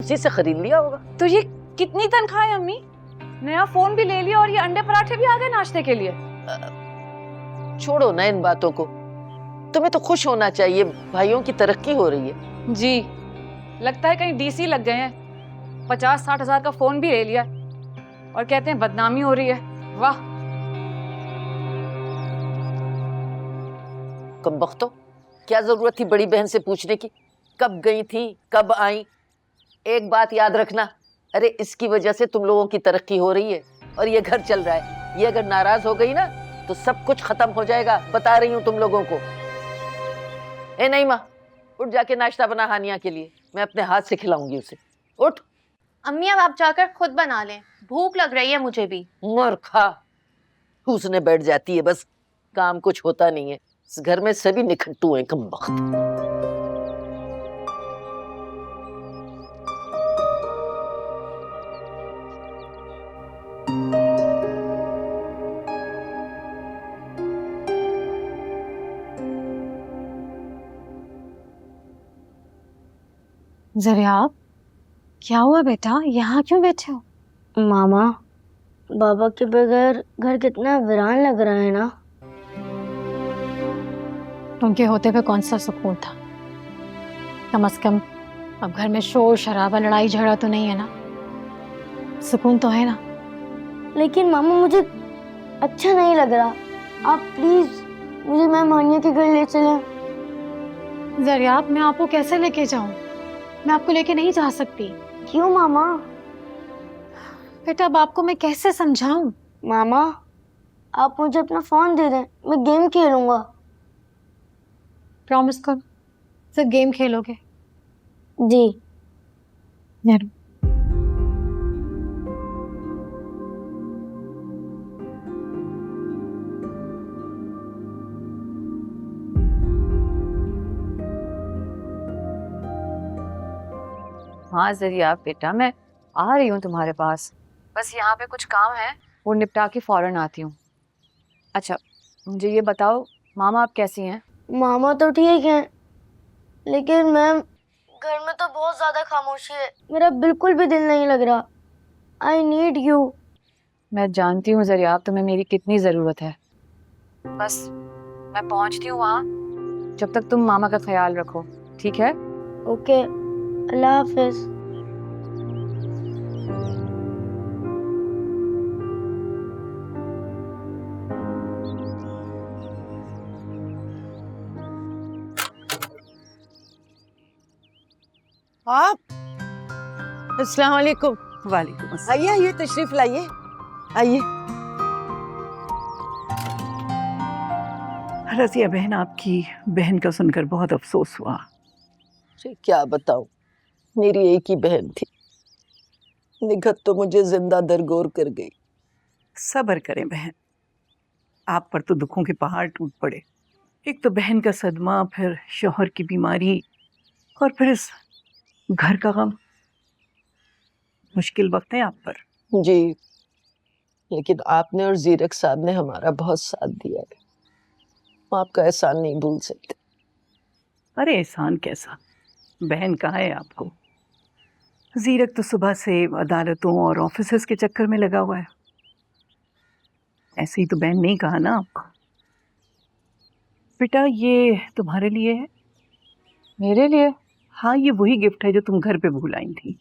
उसी से खरीद लिया होगा। तो ये कितनी तनख्वाह है अम्मी? नया फोन भी ले लिया और ये अंडे पराठे भी आ गए नाश्ते के लिए। छोड़ो ना इन बातों को, तुम्हें तो खुश होना चाहिए, भाइयों की तरक्की हो रही है। जी, लगता है कहीं डीसी लग गए हैं। 50-60 हजार का फोन भी ले लिया और कहते हैं बदनामी हो रही है। वाह। कमबख्तो, क्या जरूरत थी बड़ी बहन से पूछने की? कब गई थी, कब आई? एक बात याद रखना, अरे इसकी वजह से तुम लोगों की तरक्की हो रही है और ये घर चल रहा है। ये अगर नाराज हो गई ना तो सब कुछ खत्म हो जाएगा, बता रही हूँ तुम लोगों को। ए नहीं माँ, उठ जाके नाश्ता बना हानिया के लिए, मैं अपने हाथ से खिलाऊंगी उसे। उठ। अम्मी अब आप जाकर खुद बना लें, भूख लग रही है मुझे भी। मर खा, उसने बैठ जाती है बस, काम कुछ होता नहीं है। इस घर में सभी निखट्टू हैं, कमबख्त। ज़रियाब, क्या हुआ बेटा? यहाँ क्यों बैठे हो? मामा, बाबा के बगैर घर कितना वीरान लग रहा है ना। उनके होते हुए कौन सा सुकून था? कम से कम अब घर में शोर शराबा लड़ाई झगड़ा तो नहीं है ना, सुकून तो है ना। लेकिन मामा मुझे अच्छा नहीं लग रहा, आप प्लीज मुझे मैम हानिया के घर ले चलें। ज़रियाब, मैं आपको कैसे लेके जाऊं? मैं आपको लेके नहीं जा सकती। क्यों मामा? बेटा अब आपको मैं कैसे समझाऊं? मामा, आप मुझे अपना फोन दे दें, मैं गेम खेलूंगा। प्रॉमिस करो, सिर्फ गेम खेलोगे? जी। जरूर। हाँ ज़रिया बेटा, मैं आ रही हूँ तुम्हारे पास। बस यहाँ पे कुछ काम है, वो निपटा के फौरन आती हूँ। अच्छा मुझे ये बताओ, मामा आप कैसी हैं? मामा तो ठीक है, लेकिन मैम घर में तो बहुत ज्यादा खामोशी है, मेरा बिल्कुल भी दिल नहीं लग रहा। I need you. मैं जानती हूँ ज़रिया तुम्हें मेरी कितनी ज़रूरत है। बस मैं पहुँचती हूँ वहाँ, जब तक तुम मामा का ख्याल रखो, ठीक है? ओके, अल्लाह हाफिज। आप? अस्सलाम वालेकुम। वालेकुम अस्सलाम। आइए आइए, तशरीफ लाइए, आइए। रज़िया बहन, आपकी बहन का सुनकर बहुत अफसोस हुआ। क्या बताऊं, मेरी एक ही बहन थी, निगहत तो मुझे जिंदा दरगोर कर गई। सब्र करें बहन, आप पर तो दुखों के पहाड़ टूट पड़े। एक तो बहन का सदमा, फिर शौहर की बीमारी, और फिर इस घर का गम। मुश्किल वक्त है आप पर। जी, लेकिन आपने और जीरक साहब ने हमारा बहुत साथ दिया है, हम आपका एहसान नहीं भूल सकते। अरे एहसान कैसा, बहन कहाँ है आपको। जीरक तो सुबह से अदालतों और ऑफिसेस के चक्कर में लगा हुआ है। ऐसे ही तो बहन नहीं कहा ना आपको। बेटा ये तुम्हारे लिए है। मेरे लिए? हाँ, ये वही गिफ्ट है जो तुम घर पे भूल आई थी।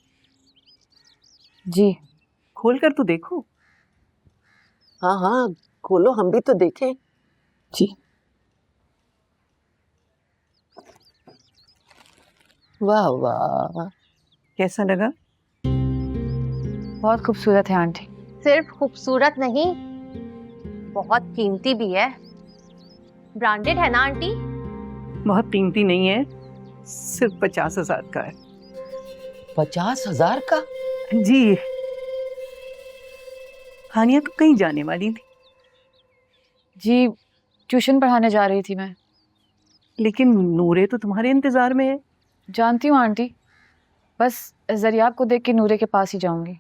जी। खोल कर तो देखो। हाँ हाँ, खोलो, हम भी तो देखें। जी। वाह वाह, कैसा लगा? बहुत खूबसूरत है आंटी। सिर्फ खूबसूरत नहीं, बहुत कीमती भी है। ब्रांडेड है ना आंटी? बहुत कीमती नहीं है, सिर्फ 50,000 का है। 50,000 का? जी। हानिया तो कहीं जाने वाली थी? जी, ट्यूशन पढ़ाने जा रही थी मैं। लेकिन नूरे तो तुम्हारे इंतजार में है। जानती हूँ आंटी, बस ज़रिया को देख के नूरे के पास ही जाऊंगी।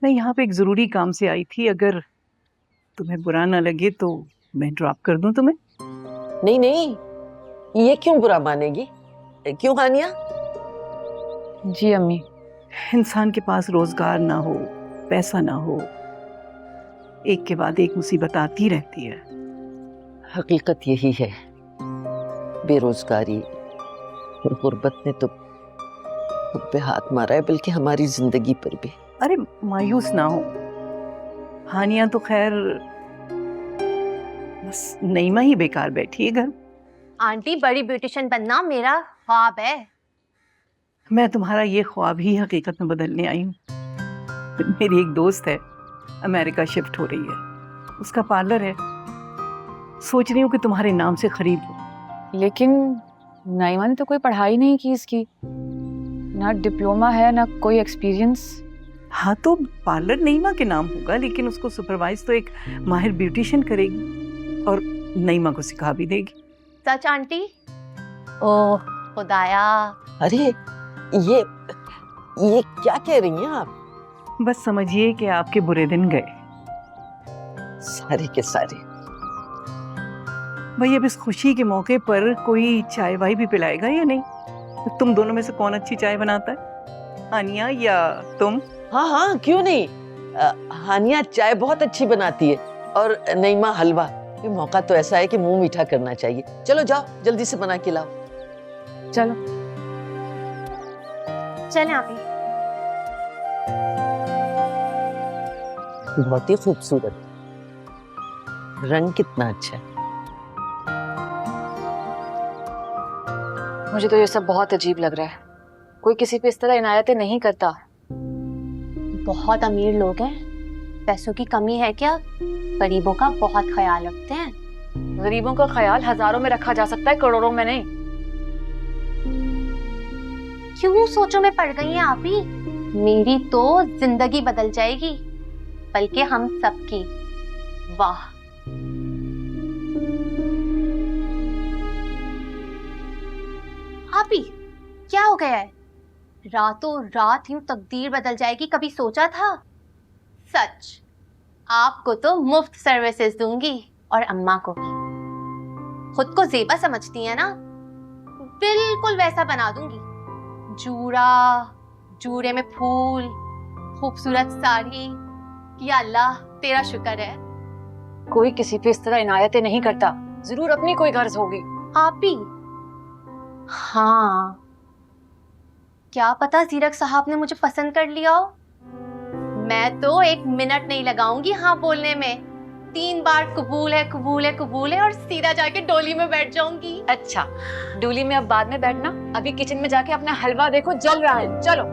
मैं यहाँ पे एक ज़रूरी काम से आई थी, अगर तुम्हें बुरा ना लगे तो मैं ड्रॉप कर दूं तुम्हें। नहीं नहीं, ये क्यों बुरा मानेगी? क्यों हानिया? जी अम्मी। इंसान के पास रोजगार ना हो, पैसा ना हो, एक के बाद एक मुसीबत आती रहती है। हकीकत यही है, बेरोजगारी और गुर्बत ने तो खुद पे हाथ मारा है, बल्कि हमारी जिंदगी पर भी। अरे मायूस ना हो, हानिया तो खैर बस नईमा ही बेकार बैठी है घर। आंटी, बड़ी ब्यूटिशियन बनना मेरा ख्वाब है। मैं तुम्हारा ये ख्वाब ही हकीकत में बदलने आई हूँ। मेरी एक दोस्त है, अमेरिका शिफ्ट हो रही है, उसका पार्लर है, सोच रही हूँ कि तुम्हारे नाम से खरीद लूं। लेकिन नाइमा ने तो कोई पढ़ाई नहीं की इसकी, ना डिप्लोमा है ना कोई एक्सपीरियंस। हाँ तो पार्लर नईमा के नाम होगा, लेकिन उसको सुपरवाइज तो एक माहिर ब्यूटिशियन करेगी और नईमा को सिखा भी देगी। सच आंटी? ओह खुदाया। अरे ये क्या कह रही हैं आप? बस समझिए कि आपके बुरे दिन गए सारे के सारे। भाई अब इस खुशी के मौके पर कोई चाय वाय भी पिलाएगा या नहीं? तो तुम दोनों में से कौन अच्छी चाय बनाता है, हानिया या तुम? हाँ हाँ, क्यों नहीं। हानिया चाय बहुत अच्छी बनाती है और नईमा हलवा। ये मौका तो ऐसा है कि मुंह मीठा करना चाहिए। चलो जाओ, जल्दी से बना के लाओ। चलो चलें आप ही। बहुत ही खूबसूरत, रंग कितना अच्छा है। मुझे तो ये सब बहुत अजीब लग रहा है, कोई किसी पे इस तरह इनायतें नहीं करता। बहुत अमीर लोग हैं, पैसों की कमी है क्या? गरीबों का बहुत ख्याल रखते हैं। गरीबों का ख्याल हजारों में रखा जा सकता है, करोड़ों में नहीं। क्यों सोचों में पड़ गई हैं आप ही? मेरी तो जिंदगी बदल जाएगी, बल्कि हम सबकी। वाह। आप ही क्या हो गया है? रातों रात यूं तकदीर बदल जाएगी, कभी सोचा था? सच, आपको तो मुफ्त सर्विसेज दूंगी और अम्मा को भी। खुद को ज़ेबा समझती है ना, बिल्कुल वैसा बना दूंगी। जूड़ा, जूड़े में फूल, खूबसूरत साड़ी। या अल्लाह तेरा शुक्र है। कोई किसी पे इस तरह इनायतें नहीं करता, जरूर अपनी कोई गर्ज होगी। आप ही? हाँ, क्या पता जीरक साहब ने मुझे पसंद कर लिया हो। मैं तो 1 मिनट नहीं लगाऊंगी हाँ बोलने में। 3 बार कबूल है कबूल है कबूल है और सीधा जाके डोली में बैठ जाऊंगी। अच्छा, डोली में अब बाद में बैठना, अभी किचन में जाके अपना हलवा देखो जल रहा है। चलो